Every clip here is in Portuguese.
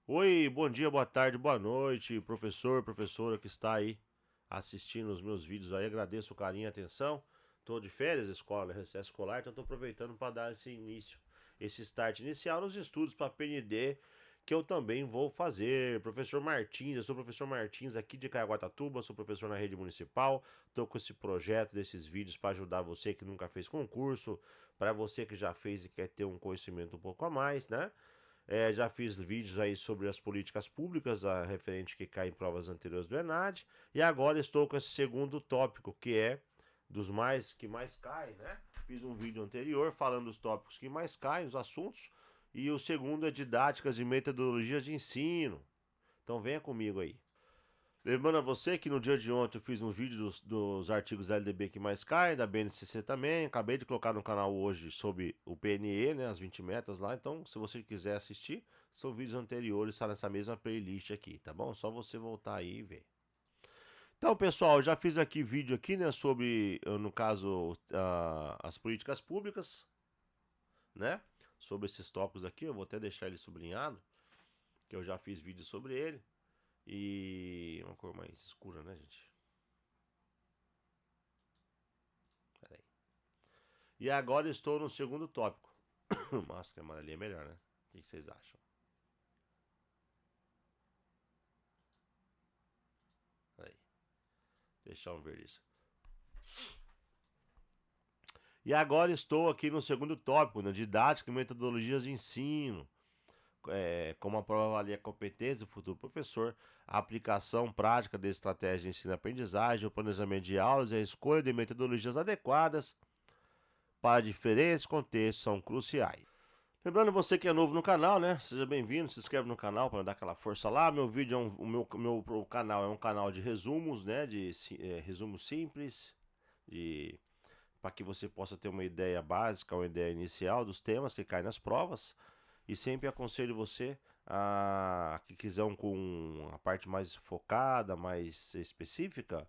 Oi, bom dia, boa tarde, boa noite, professor, professora que está aí assistindo os meus vídeos aí. Agradeço o carinho e a atenção. Estou de férias, escola, recesso escolar, então estou aproveitando para dar esse início, esse start inicial nos estudos para PND, que eu também vou fazer. Professor Martins, eu sou o professor Martins aqui de Caraguatatuba, sou professor na rede municipal. Estou com esse projeto desses vídeos para ajudar você que nunca fez concurso, para você que já fez e quer ter um conhecimento um pouco a mais, né? Já fiz vídeos aí sobre as políticas públicas, a referente que cai em provas anteriores do ENAD, e agora estou com esse segundo tópico, que é dos mais que mais cai, né? Fiz um vídeo anterior falando dos tópicos que mais caem, os assuntos, e o segundo é didáticas e metodologias de ensino. Então venha comigo aí. Lembrando a você que no dia de ontem eu fiz um vídeo dos artigos LDB que mais caem, da BNCC também. Acabei de colocar no canal hoje sobre o PNE, né, as 20 metas lá. Então, se você quiser assistir, são vídeos anteriores, está nessa mesma playlist aqui, tá bom? Só você voltar aí e ver. Então, pessoal, eu já fiz aqui vídeo aqui, né, sobre, no caso, as políticas públicas, né? Sobre esses tópicos aqui, eu vou até deixar ele sublinhado, que eu já fiz vídeo sobre ele. E uma cor mais escura, né, gente? Pera aí. E agora estou no segundo tópico. Nossa, que amarelinha é melhor, né? O que vocês acham? Aí, deixar um verde isso. E agora estou aqui no segundo tópico, né? Didática e metodologias de ensino. Como a prova avalia a competência do futuro professor, a aplicação prática de estratégias de ensino-aprendizagem, o planejamento de aulas e a escolha de metodologias adequadas para diferentes contextos são cruciais. Lembrando você que é novo no canal, né? Seja bem-vindo, se inscreve no canal para dar aquela força lá. Meu vídeo é o meu canal é um canal de resumos, né? De resumos simples, de para que você possa ter uma ideia básica, uma ideia inicial dos temas que caem nas provas. E sempre aconselho você a que quiser com a parte mais focada, mais específica,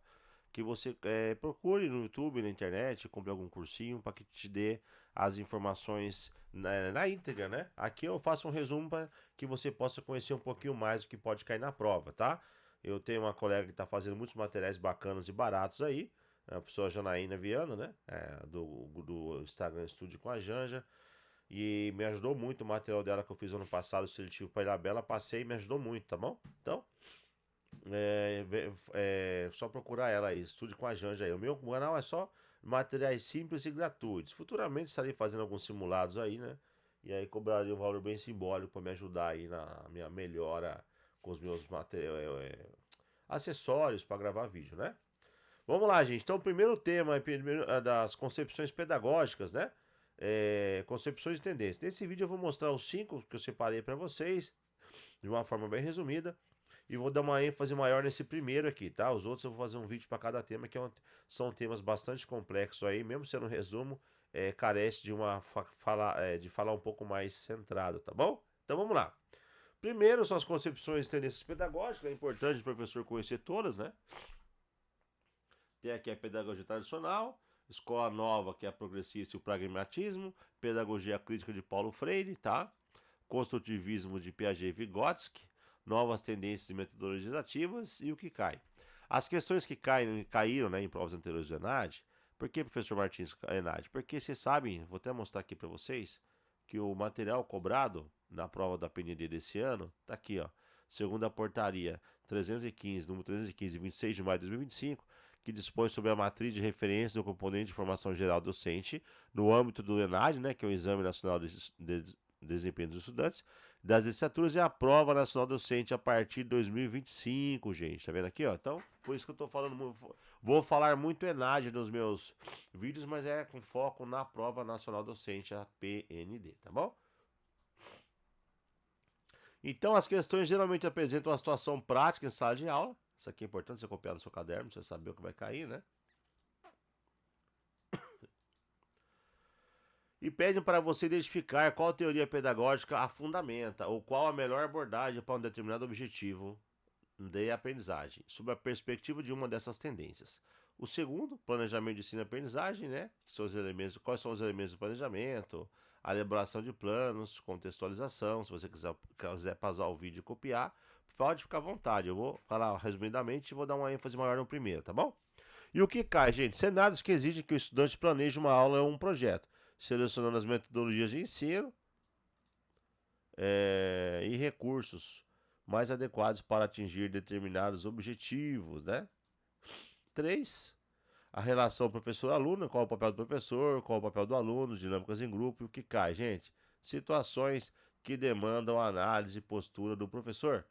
que você procure no YouTube, na internet, compre algum cursinho para que te dê as informações na íntegra, né? Aqui eu faço um resumo para que você possa conhecer um pouquinho mais do que pode cair na prova, tá? Eu tenho uma colega que está fazendo muitos materiais bacanas e baratos aí, a professora Janaína Viana, né? Do Instagram Estúdio com a Janja. E me ajudou muito o material dela que eu fiz ano passado, seletivo para Ilhabela. Passei e me ajudou muito, tá bom? Então, só procurar ela aí, estude com a Janja aí. O meu canal é só materiais simples e gratuitos. Futuramente estarei fazendo alguns simulados aí, né? E aí cobraria um valor bem simbólico para me ajudar aí na minha melhora com os meus acessórios para gravar vídeo, né? Vamos lá, gente. Então, o primeiro tema é das concepções pedagógicas, né? Concepções e tendências. Nesse vídeo eu vou mostrar os 5 que eu separei para vocês, de uma forma bem resumida. E vou dar uma ênfase maior nesse primeiro aqui, tá? Os outros eu vou fazer um vídeo para cada tema, são temas bastante complexos aí, mesmo sendo um resumo, carece de de falar um pouco mais centrado, tá bom? Então vamos lá. Primeiro são as concepções e tendências pedagógicas, é importante o professor conhecer todas, né? Tem aqui a pedagogia tradicional, escola nova, que é a progressista e o pragmatismo, pedagogia crítica de Paulo Freire, tá? Construtivismo de Piaget e Vygotsky, novas tendências e metodologias ativas e o que cai. As questões que caíram, né, em provas anteriores do ENAD, por que, professor Martins, ENAD? Porque vocês sabem, vou até mostrar aqui para vocês, que o material cobrado na prova da PND desse ano, tá aqui, ó. Segundo a portaria 315, número 315, 26 de maio de 2025, que dispõe sobre a matriz de referência do componente de formação geral docente no âmbito do ENAD, né, que é o Exame Nacional de Desempenho dos Estudantes, das licenciaturas e a prova nacional docente a partir de 2025, gente. Tá vendo aqui, ó? Então, por isso que eu tô falando, vou falar muito ENAD nos meus vídeos, mas é com foco na prova nacional docente, a PND, tá bom? Então, as questões geralmente apresentam uma situação prática em sala de aula. Isso aqui é importante você copiar no seu caderno, pra você saber o que vai cair, né? E pedem para você identificar qual teoria pedagógica a fundamenta ou qual a melhor abordagem para um determinado objetivo de aprendizagem, sob a perspectiva de uma dessas tendências. O segundo, planejamento de ensino e aprendizagem, né? Que são os elementos, quais são os elementos do planejamento, a elaboração de planos, contextualização. Se você quiser pausar o vídeo e copiar, pode ficar à vontade. Eu vou falar resumidamente e vou dar uma ênfase maior no primeiro, tá bom? E o que cai, gente? Cenários que exigem que o estudante planeje uma aula ou um projeto, selecionando as metodologias de ensino e recursos mais adequados para atingir determinados objetivos, né? 3. A relação professor-aluno, qual é o papel do professor, qual é o papel do aluno, dinâmicas em grupo e o que cai, gente? Situações que demandam análise e postura do professor.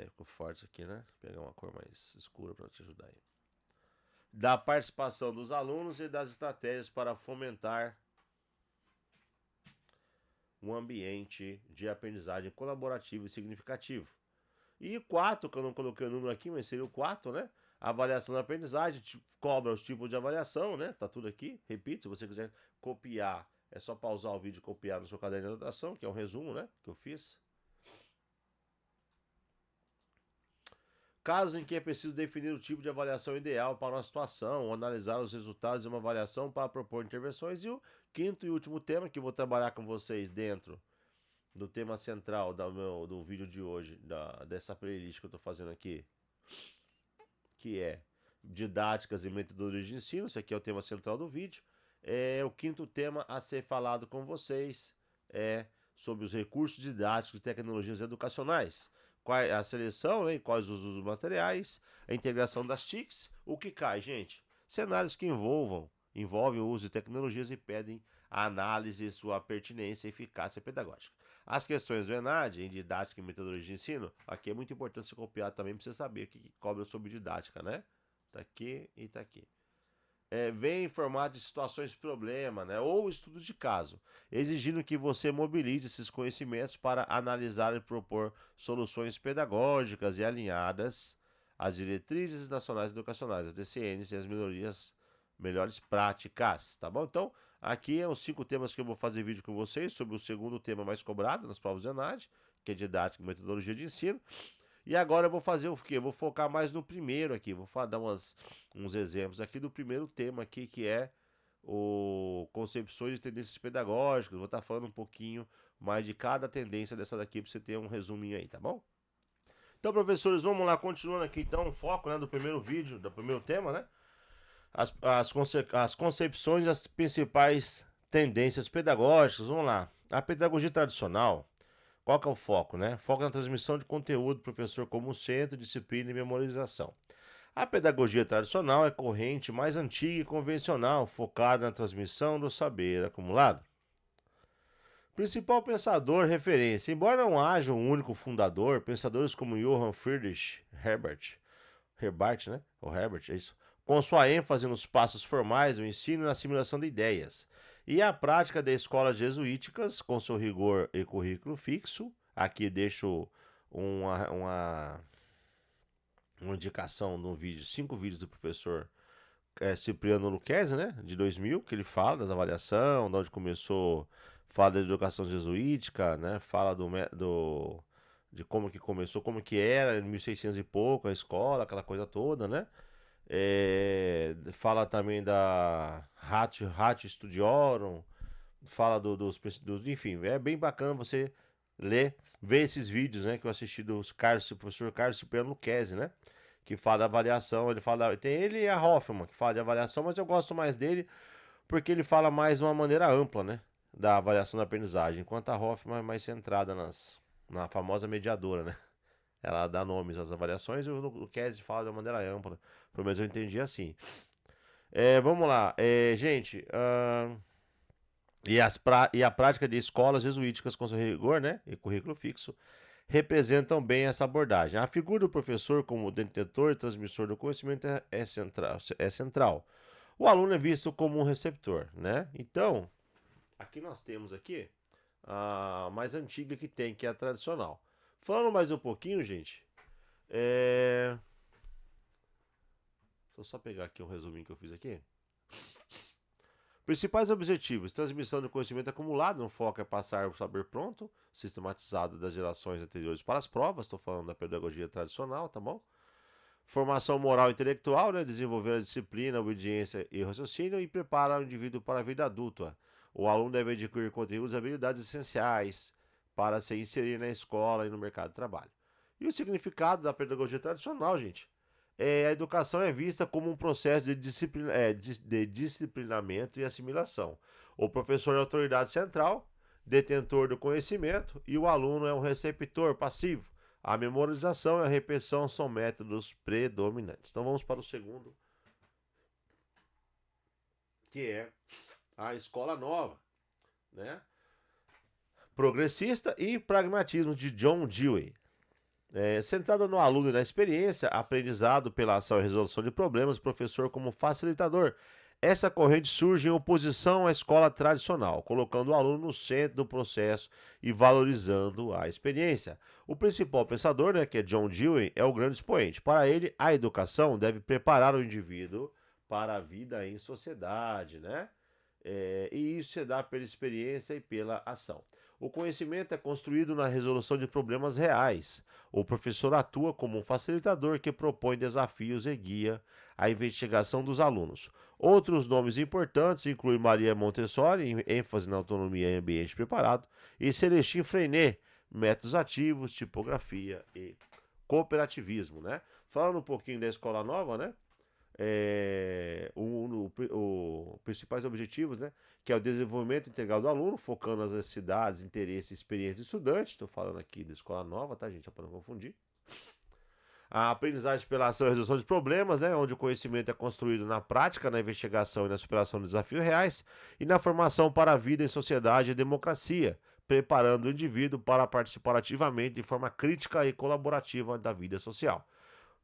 Ficou forte aqui, né? Vou pegar uma cor mais escura para te ajudar aí. Da participação dos alunos e das estratégias para fomentar um ambiente de aprendizagem colaborativo e significativo. E 4, que eu não coloquei o número aqui, mas seria o 4, né? Avaliação da aprendizagem, cobra os tipos de avaliação, né? Tá tudo aqui. Repito, se você quiser copiar, é só pausar o vídeo e copiar no seu caderno de anotação, que é um resumo, né? Que eu fiz. Casos em que é preciso definir o tipo de avaliação ideal para uma situação, ou analisar os resultados de uma avaliação para propor intervenções. E o quinto e último tema que eu vou trabalhar com vocês dentro do tema central do vídeo de hoje, dessa playlist que eu estou fazendo aqui, que é didáticas e metodologias de ensino. Esse aqui é o tema central do vídeo. O quinto tema a ser falado com vocês é sobre os recursos didáticos e tecnologias educacionais. Qual é a seleção, né, quais os usos materiais, a integração das TICs, o que cai, gente? Cenários que envolvem o uso de tecnologias e pedem a análise e sua pertinência e eficácia pedagógica. As questões do ENAD, em didática e metodologia de ensino, aqui é muito importante você copiar também para você saber o que cobra sobre didática, né? Tá aqui e tá aqui. Vem em formato de situações de problema, né? Ou estudos de caso, exigindo que você mobilize esses conhecimentos para analisar e propor soluções pedagógicas e alinhadas às diretrizes nacionais educacionais, as DCNs e as melhores práticas, tá bom? Então, aqui é os 5 temas que eu vou fazer vídeo com vocês sobre o segundo tema mais cobrado nas provas de ENAD, que é didática e metodologia de ensino. E agora eu vou fazer o quê? Eu vou focar mais no primeiro aqui. Vou dar uns exemplos aqui do primeiro tema aqui, que é o concepções de tendências pedagógicas. Vou estar falando um pouquinho mais de cada tendência dessa daqui para você ter um resuminho aí, tá bom? Então, professores, vamos lá, continuando aqui então o foco, né, do primeiro vídeo, do primeiro tema, né? As concepções e as principais tendências pedagógicas. Vamos lá. A pedagogia tradicional. Qual que é o foco, né? Foco na transmissão de conteúdo, professor como centro, disciplina e memorização. A pedagogia tradicional é corrente mais antiga e convencional, focada na transmissão do saber acumulado. Principal pensador referência. Embora não haja um único fundador, pensadores como Johann Friedrich Herbart, né? Ou Herbert, é isso. Com sua ênfase nos passos formais do ensino e na assimilação de ideias. E a prática das escolas jesuíticas, com seu rigor e currículo fixo. Aqui deixo uma indicação no vídeo, 5 vídeos do professor Cipriano Lucchesi, né? De 2000, que ele fala das avaliação, de onde começou, fala da educação jesuítica, né? Fala de como que começou, como que era em 1600 e pouco a escola, aquela coisa toda, né? Fala também da Ratio Studiorum, fala enfim, é bem bacana você ver esses vídeos, né, que eu assisti do professor Carlos Cipriano Lucchesi, né, que fala da avaliação. Tem ele e a Hoffman que fala de avaliação, mas eu gosto mais dele porque ele fala mais de uma maneira ampla, né, da avaliação da aprendizagem, enquanto a Hoffman é mais centrada na famosa mediadora, né. Ela dá nomes às avaliações e o Lucchesi fala de uma maneira ampla. Pelo menos eu entendi assim. Vamos lá. Gente, e a prática de escolas jesuíticas com seu rigor, né, e currículo fixo representam bem essa abordagem. A figura do professor como detentor e transmissor do conhecimento é central. O aluno é visto como um receptor, né? Então, aqui nós temos aqui a mais antiga que tem, que é a tradicional. Falando mais um pouquinho, gente, deixa eu só pegar aqui um resuminho que eu fiz aqui. Principais objetivos: transmissão do conhecimento acumulado, no foco é passar o saber pronto, sistematizado das gerações anteriores para as provas. Estou falando da pedagogia tradicional, tá bom? Formação moral e intelectual, né? Desenvolver a disciplina, a obediência e o raciocínio e prepara o indivíduo para a vida adulta. O aluno deve adquirir conteúdos e habilidades essenciais para se inserir na escola e no mercado de trabalho. E o significado da pedagogia tradicional, gente? A educação é vista como um processo de disciplinamento e assimilação. O professor é a autoridade central, detentor do conhecimento, e o aluno é um receptor passivo. A memorização e a repetição são métodos predominantes. Então vamos para o segundo, que é a escola nova, né? Progressista e pragmatismo de John Dewey. Centrada no aluno e na experiência, aprendizado pela ação e resolução de problemas, professor como facilitador. Essa corrente surge em oposição à escola tradicional, colocando o aluno no centro do processo e valorizando a experiência. O principal pensador, né, que é John Dewey, é o grande expoente. Para ele, a educação deve preparar o indivíduo para a vida em sociedade, né? E isso se dá pela experiência e pela ação. O conhecimento é construído na resolução de problemas reais. O professor atua como um facilitador que propõe desafios e guia a investigação dos alunos. Outros nomes importantes incluem Maria Montessori, ênfase na autonomia e ambiente preparado, e Celestin Freinet, métodos ativos, tipografia e cooperativismo, né? Falando um pouquinho da escola nova, né? Os principais objetivos, né? Que é o desenvolvimento integral do aluno, focando nas necessidades, interesses e experiências do estudante. Estou falando aqui da escola nova, tá, gente? Só para não confundir. A aprendizagem pela ação e resolução de problemas, né, onde o conhecimento é construído na prática, na investigação e na superação de desafios reais, e na formação para a vida em sociedade e democracia, preparando o indivíduo para participar ativamente de forma crítica e colaborativa da vida social.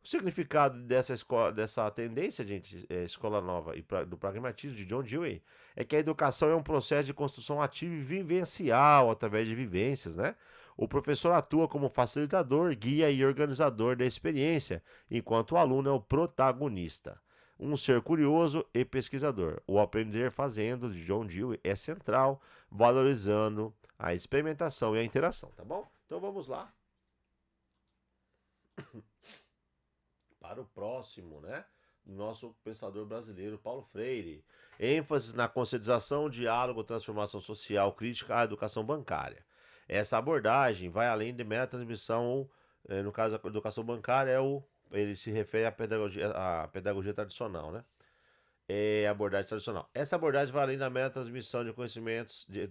O significado dessa tendência, gente, escola nova e do pragmatismo de John Dewey, é que a educação é um processo de construção ativa e vivencial, através de vivências, né? O professor atua como facilitador, guia e organizador da experiência, enquanto o aluno é o protagonista. Um ser curioso e pesquisador. O aprender fazendo, de John Dewey, é central, valorizando a experimentação e a interação, tá bom? Então vamos lá para o próximo, né? Nosso pensador brasileiro, Paulo Freire. ênfase na conscientização, diálogo, transformação social, crítica à educação bancária. Essa abordagem vai além de mera transmissão, no caso da educação bancária, ele se refere à pedagogia tradicional, né? A abordagem tradicional. Essa abordagem vai além da mera transmissão de conhecimentos, de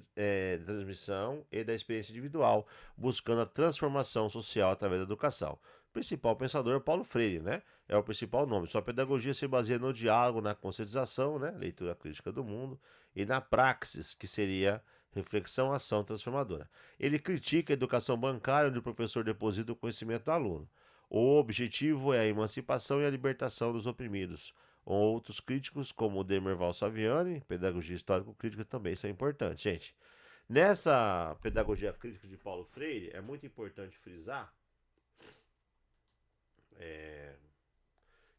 transmissão e da experiência individual, buscando a transformação social através da educação. O principal pensador é Paulo Freire, né? É o principal nome. Sua pedagogia se baseia no diálogo, na conscientização, né? Leitura crítica do mundo, e na praxis, que seria reflexão, ação transformadora. Ele critica a educação bancária, onde o professor deposita o conhecimento do aluno. O objetivo é a emancipação e a libertação dos oprimidos. Outros críticos, como o Demerval Saviani, pedagogia histórico-crítica, também são importantes. Gente, nessa pedagogia crítica de Paulo Freire, é muito importante frisar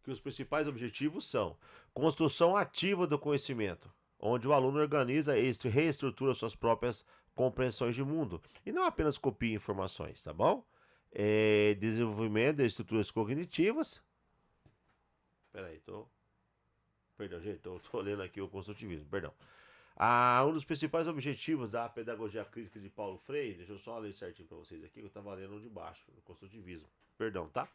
que os principais objetivos são construção ativa do conhecimento, onde o aluno organiza e reestrutura suas próprias compreensões de mundo, e não apenas copia informações, tá bom? Desenvolvimento de estruturas cognitivas. Peraí, Perdão, gente, tô lendo aqui o construtivismo, perdão. Um dos principais objetivos da pedagogia crítica de Paulo Freire, deixa eu só ler certinho para vocês aqui, que eu estava lendo de baixo, o construtivismo, perdão, tá?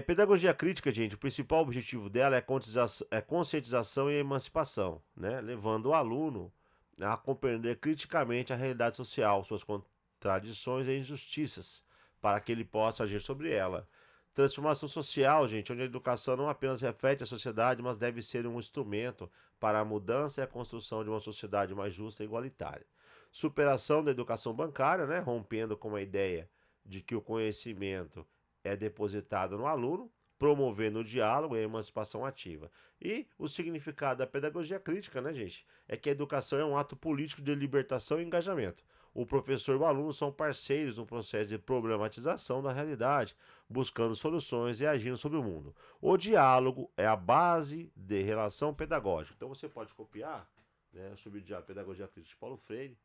Pedagogia crítica, gente, o principal objetivo dela é conscientização e emancipação, né? Levando o aluno a compreender criticamente a realidade social, suas contradições e injustiças, para que ele possa agir sobre ela. Transformação social, gente, onde a educação não apenas reflete a sociedade, mas deve ser um instrumento para a mudança e a construção de uma sociedade mais justa e igualitária. Superação da educação bancária, né, rompendo com a ideia de que o conhecimento é depositado no aluno, promovendo o diálogo e a emancipação ativa. E o significado da pedagogia crítica, né, gente, é que a educação é um ato político de libertação e engajamento. O professor e o aluno são parceiros no processo de problematização da realidade, buscando soluções e agindo sobre o mundo. O diálogo é a base de relação pedagógica. Então você pode copiar, né, sobre a pedagogia crítica de Paulo Freire,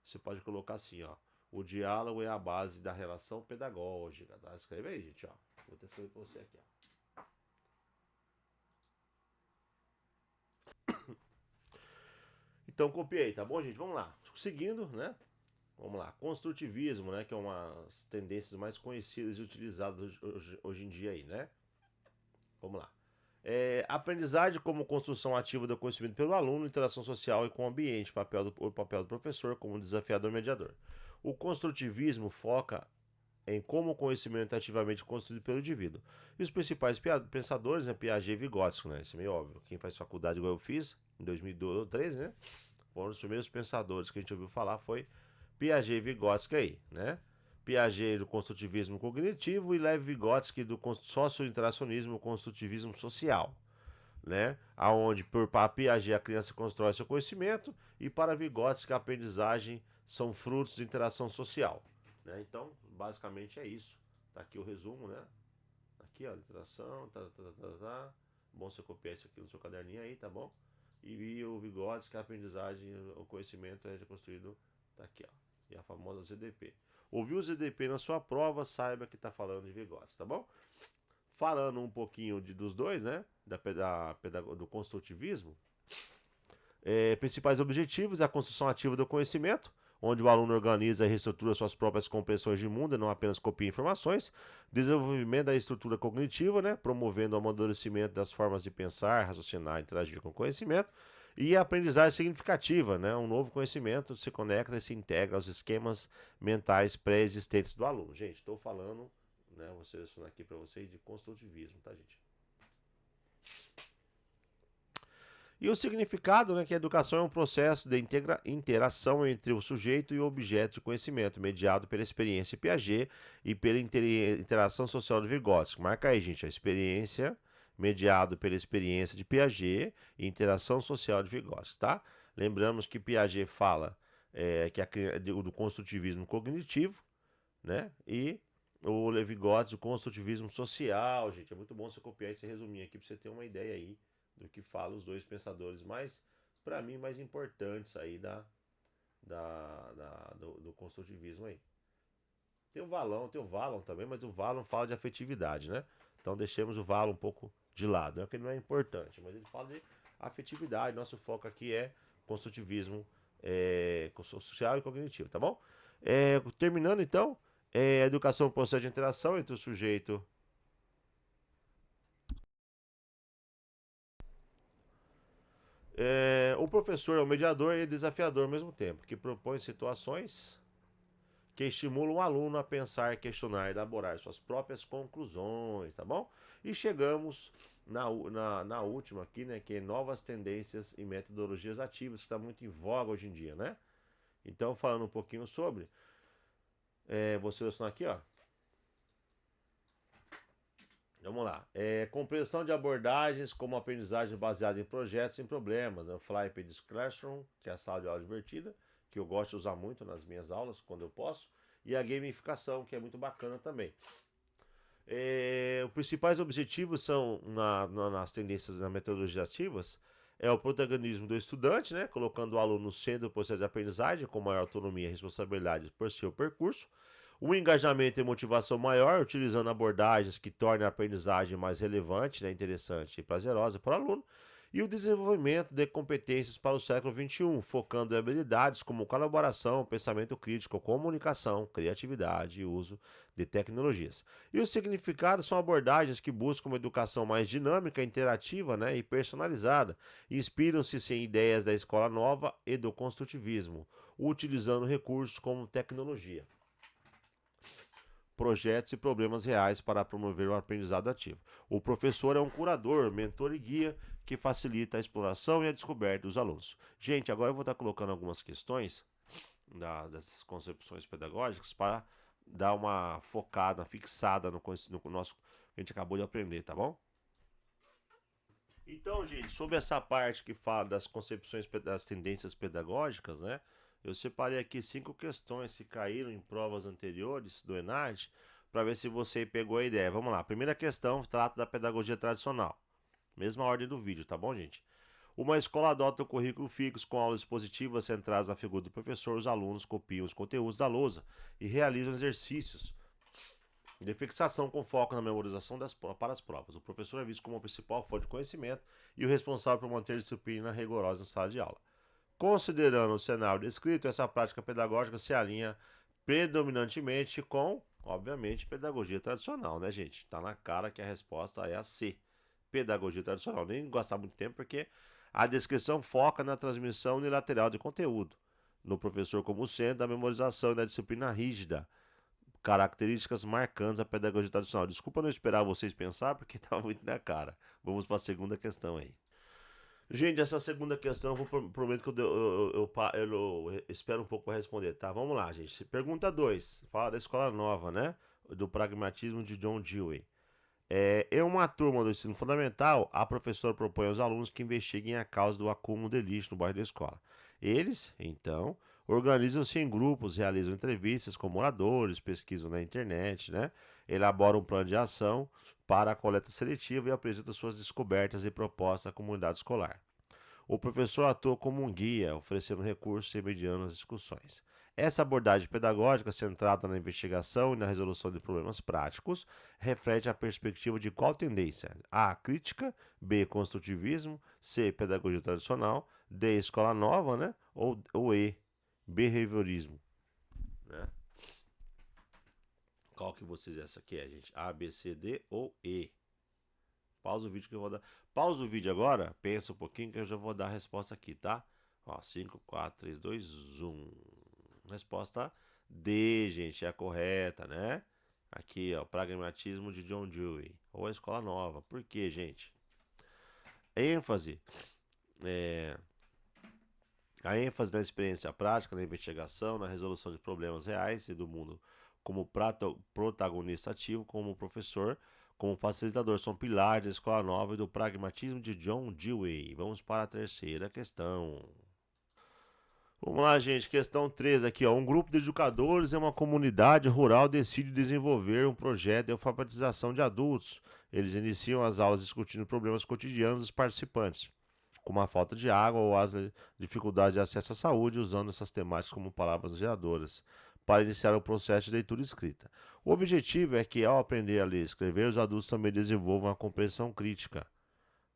você pode colocar assim, ó, O diálogo é a base da relação pedagógica, tá? Escreve aí, gente, ó. Vou até escrever pra você aqui, ó. Então copiei, tá bom, gente? Vamos lá. Seguindo, né? Vamos lá. Construtivismo, né? Que é uma das tendências mais conhecidas e utilizadas hoje em dia aí, né? Vamos lá. Aprendizagem como construção ativa do conhecimento pelo aluno, interação social e com o ambiente, o papel do professor como desafiador mediador. O construtivismo foca em como o conhecimento é ativamente construído pelo indivíduo. E os principais pensadores, né, Piaget e Vygotsky, né? Isso é meio óbvio. Quem faz faculdade igual eu fiz, em 2013, né? Foram os primeiros pensadores que a gente ouviu falar foi Piaget e Vygotsky aí, né? Piaget do construtivismo cognitivo e Lev Vygotsky do socio-interacionismo, construtivismo social, né? Aonde para Piaget a criança constrói seu conhecimento e para Vygotsky a aprendizagem são frutos de interação social, né? Então, basicamente é isso. Tá aqui o resumo, né? Aqui, ó, interação, tá. Bom você copiar isso aqui no seu caderninho aí, tá bom? E o Vygotsky, a aprendizagem, o conhecimento é construído, tá aqui, ó. E a famosa ZDP. Ouviu o ZDP na sua prova, saiba que tá falando de Vygotsky, tá bom? Falando um pouquinho dos dois, né? Do construtivismo. Principais objetivos: a construção ativa do conhecimento, onde o aluno organiza e reestrutura suas próprias compreensões de mundo e não apenas copia informações. Desenvolvimento da estrutura cognitiva, né? Promovendo o amadurecimento das formas de pensar, raciocinar e interagir com o conhecimento. E a aprendizagem significativa, né? Um novo conhecimento se conecta e se integra aos esquemas mentais pré-existentes do aluno. Gente, estou falando, né? Vou selecionar aqui para vocês de construtivismo, tá, gente? E o significado, né, que a educação é um processo de interação entre o sujeito e o objeto de conhecimento, mediado pela experiência Piaget e pela interação social de Vygotsky. Marca aí, gente, a experiência mediado pela experiência de Piaget e interação social de Vygotsky, tá? Lembramos que Piaget fala do construtivismo cognitivo, né? E o Vygotsky, o construtivismo social, gente. É muito bom você copiar esse resuminho aqui para você ter uma ideia aí do que falam os dois pensadores mais, para mim, mais importantes aí do construtivismo aí. Tem o Vallon também, mas o Vallon fala de afetividade, né? Então deixemos o Vallon um pouco de lado. Não é que ele não é importante, mas ele fala de afetividade. Nosso foco aqui é construtivismo social e cognitivo, tá bom? Terminando então, a educação é um processo de interação entre o sujeito. O professor é o mediador e desafiador ao mesmo tempo, que propõe situações que estimulam o aluno a pensar, questionar e elaborar suas próprias conclusões, tá bom? E chegamos na última aqui, né, que é novas tendências e metodologias ativas, que está muito em voga hoje em dia, né? Então, falando um pouquinho sobre, vou selecionar aqui, ó. Vamos lá. Compreensão de abordagens como aprendizagem baseada em projetos e em problemas. O Flipped Classroom, que é a sala de aula divertida, que eu gosto de usar muito nas minhas aulas, quando eu posso. E a gamificação, que é muito bacana também. Os principais objetivos são, nas tendências, nas metodologias ativas, é o protagonismo do estudante, né? Colocando o aluno no centro do processo de aprendizagem, com maior autonomia e responsabilidade por seu percurso. O engajamento e motivação maior, utilizando abordagens que tornem a aprendizagem mais relevante, né, interessante e prazerosa para o aluno. E o desenvolvimento de competências para o século XXI, focando em habilidades como colaboração, pensamento crítico, comunicação, criatividade e uso de tecnologias. E os significados são abordagens que buscam uma educação mais dinâmica, interativa, né, e personalizada. Inspiram-se em ideias da escola nova e do construtivismo, utilizando recursos como tecnologia, projetos e problemas reais para promover o aprendizado ativo. O professor é um curador, mentor e guia que facilita a exploração e a descoberta dos alunos. Gente, agora eu vou estar colocando algumas questões dessas concepções pedagógicas para dar uma focada, fixada no nosso que a gente acabou de aprender, tá bom? Então, gente, sobre essa parte que fala das concepções, das tendências pedagógicas, né? Eu separei aqui 5 questões que caíram em provas anteriores do ENAD para ver se você pegou a ideia. Vamos lá. Primeira questão trata da pedagogia tradicional. Mesma ordem do vídeo, tá bom, gente? Uma escola adota o currículo fixo com aulas expositivas centradas na figura do professor. Os alunos copiam os conteúdos da lousa e realizam exercícios de fixação com foco na memorização para as provas. O professor é visto como a principal fonte de conhecimento e o responsável por manter a disciplina rigorosa em sala de aula. Considerando o cenário descrito, essa prática pedagógica se alinha predominantemente com, obviamente, pedagogia tradicional, né, gente? Tá na cara que a resposta é a C. Pedagogia tradicional. Nem gastar muito tempo porque a descrição foca na transmissão unilateral de conteúdo, no professor como centro da memorização e da disciplina rígida, características marcantes da pedagogia tradicional. Desculpa não esperar vocês pensar, porque tá muito na cara. Vamos para a segunda questão aí. Gente, essa segunda questão, eu prometo que eu espero um pouco para responder, tá? Vamos lá, gente. Pergunta 2. Fala da escola nova, né? Do pragmatismo de John Dewey. Em uma turma do ensino fundamental, a professora propõe aos alunos que investiguem a causa do acúmulo de lixo no bairro da escola. Eles, então, organizam-se em grupos, realizam entrevistas com moradores, pesquisam na internet, né? Elaboram um plano de ação para a coleta seletiva e apresentam suas descobertas e propostas à comunidade escolar. O professor atua como um guia, oferecendo recursos e mediando as discussões. Essa abordagem pedagógica, centrada na investigação e na resolução de problemas práticos, reflete a perspectiva de qual tendência? A. Crítica, B. Construtivismo, C. Pedagogia tradicional, D. Escola nova, né? Ou E. Behaviorismo. Né? Qual que vocês essa aqui é, gente? A, B, C, D ou E? Pausa o vídeo que eu vou dar. Pausa o vídeo agora, pensa um pouquinho que eu já vou dar a resposta aqui, tá? Ó, 5, 4, 3, 2, 1. Resposta D, gente, é a correta, né? Aqui, ó, pragmatismo de John Dewey. Ou a escola nova. Por quê, gente? ênfase. A ênfase na experiência prática, na investigação, na resolução de problemas reais e do mundo como protagonista ativo, como professor, como facilitador, são pilares da escola nova e do pragmatismo de John Dewey. Vamos para a terceira questão. Vamos lá, gente. Questão 3 aqui, ó. Um grupo de educadores em uma comunidade rural decide desenvolver um projeto de alfabetização de adultos. Eles iniciam as aulas discutindo problemas cotidianos dos participantes, como a falta de água ou as dificuldades de acesso à saúde, usando essas temáticas como palavras geradoras, para iniciar o processo de leitura e escrita. O objetivo é que, ao aprender a ler e escrever, os adultos também desenvolvam a compreensão crítica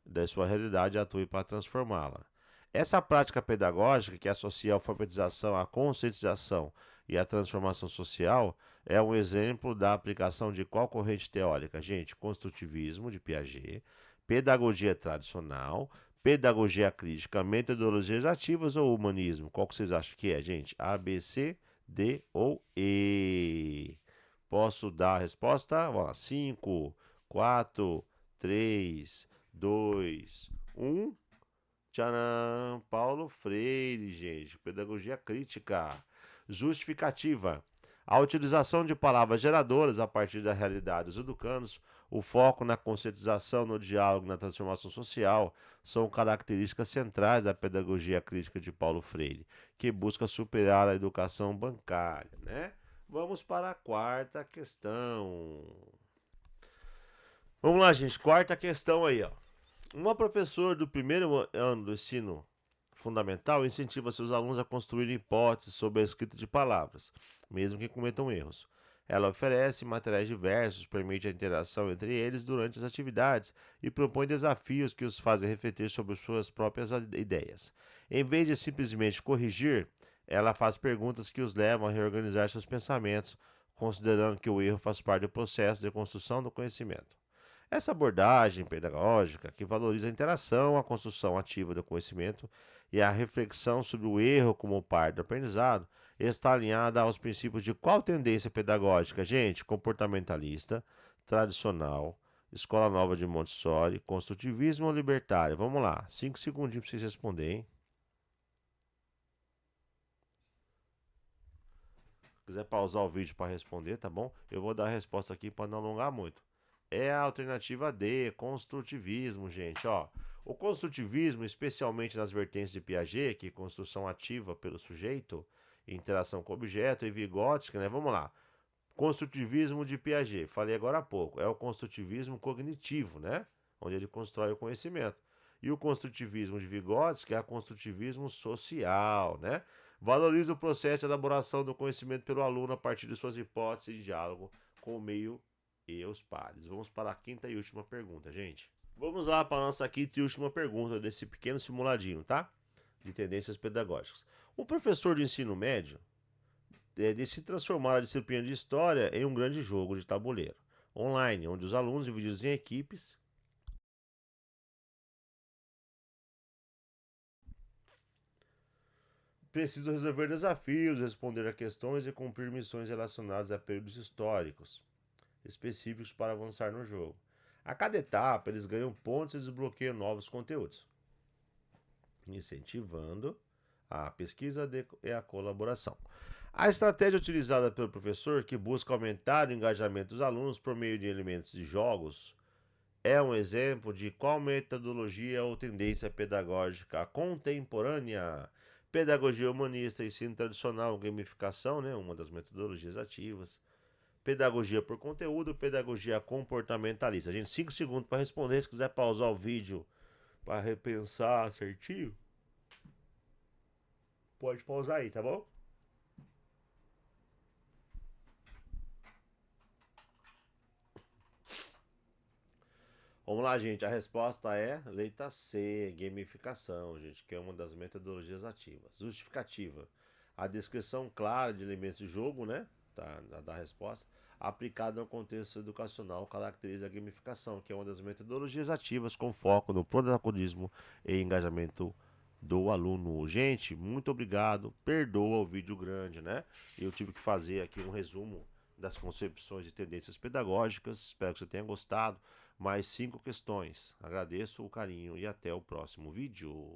da sua realidade e atuem para transformá-la. Essa prática pedagógica, que associa a alfabetização à conscientização e à transformação social, é um exemplo da aplicação de qual corrente teórica? Gente, construtivismo, de Piaget, pedagogia tradicional, pedagogia crítica, metodologias ativas ou humanismo? Qual que vocês acham que é, gente? A, B, C, D ou E? Posso dar a resposta? Vamos lá. 5, 4, 3, 2, 1. Tcharam! Paulo Freire, gente. Pedagogia crítica. Justificativa. A utilização de palavras geradoras a partir da realidade dos educandos, o foco na conscientização, no diálogo, na transformação social, são características centrais da pedagogia crítica de Paulo Freire, que busca superar a educação bancária, né? Vamos para a quarta questão. Vamos lá, gente. Quarta questão aí, ó. Uma professora do primeiro ano do ensino fundamental incentiva seus alunos a construir hipóteses sobre a escrita de palavras, mesmo que cometam erros. Ela oferece materiais diversos, permite a interação entre eles durante as atividades e propõe desafios que os fazem refletir sobre suas próprias ideias. Em vez de simplesmente corrigir, ela faz perguntas que os levam a reorganizar seus pensamentos, considerando que o erro faz parte do processo de construção do conhecimento. Essa abordagem pedagógica, que valoriza a interação, a construção ativa do conhecimento e a reflexão sobre o erro como parte do aprendizado, está alinhada aos princípios de qual tendência pedagógica? Gente, comportamentalista, tradicional, escola nova de Montessori, construtivismo ou libertário? Vamos lá, 5 segundinhos para vocês responderem. Se quiser pausar o vídeo para responder, tá bom? Eu vou dar a resposta aqui para não alongar muito. É a alternativa D, construtivismo, gente, ó. O construtivismo, especialmente nas vertentes de Piaget, que é construção ativa pelo sujeito, interação com o objeto, e Vygotsky, né? Vamos lá. Construtivismo de Piaget, falei agora há pouco, é o construtivismo cognitivo, né? Onde ele constrói o conhecimento. E o construtivismo de Vygotsky é o construtivismo social, né? Valoriza o processo de elaboração do conhecimento pelo aluno a partir de suas hipóteses de diálogo com o meio e os pares. Vamos para a quinta e última pergunta, gente. Vamos lá para a nossa quinta e última pergunta desse pequeno simuladinho, tá? De tendências pedagógicas. O professor de ensino médio decide transformar a disciplina de história em um grande jogo de tabuleiro online, onde os alunos divididos em equipes precisam resolver desafios, responder a questões e cumprir missões relacionadas a períodos históricos específicos para avançar no jogo. A cada etapa, eles ganham pontos e desbloqueiam novos conteúdos, incentivando a pesquisa e a colaboração. A estratégia utilizada pelo professor, que busca aumentar o engajamento dos alunos por meio de elementos de jogos, é um exemplo de qual metodologia ou tendência pedagógica contemporânea. Pedagogia humanista, ensino tradicional, gamificação, né, uma das metodologias ativas. Pedagogia por conteúdo, pedagogia comportamentalista. Gente, 5 segundos para responder. Se quiser pausar o vídeo para repensar certinho, pode pausar aí, tá bom? Vamos lá, gente. A resposta é letra C, gamificação, gente, que é uma das metodologias ativas. Justificativa. A descrição clara de elementos de jogo, né? Da resposta, aplicada no contexto educacional, caracteriza a gamificação, que é uma das metodologias ativas com foco no protagonismo e engajamento do aluno. Gente, muito obrigado. Perdoa o vídeo grande, né? Eu tive que fazer aqui um resumo das concepções de tendências pedagógicas. Espero que você tenha gostado. Mais 5 questões. Agradeço o carinho e até o próximo vídeo.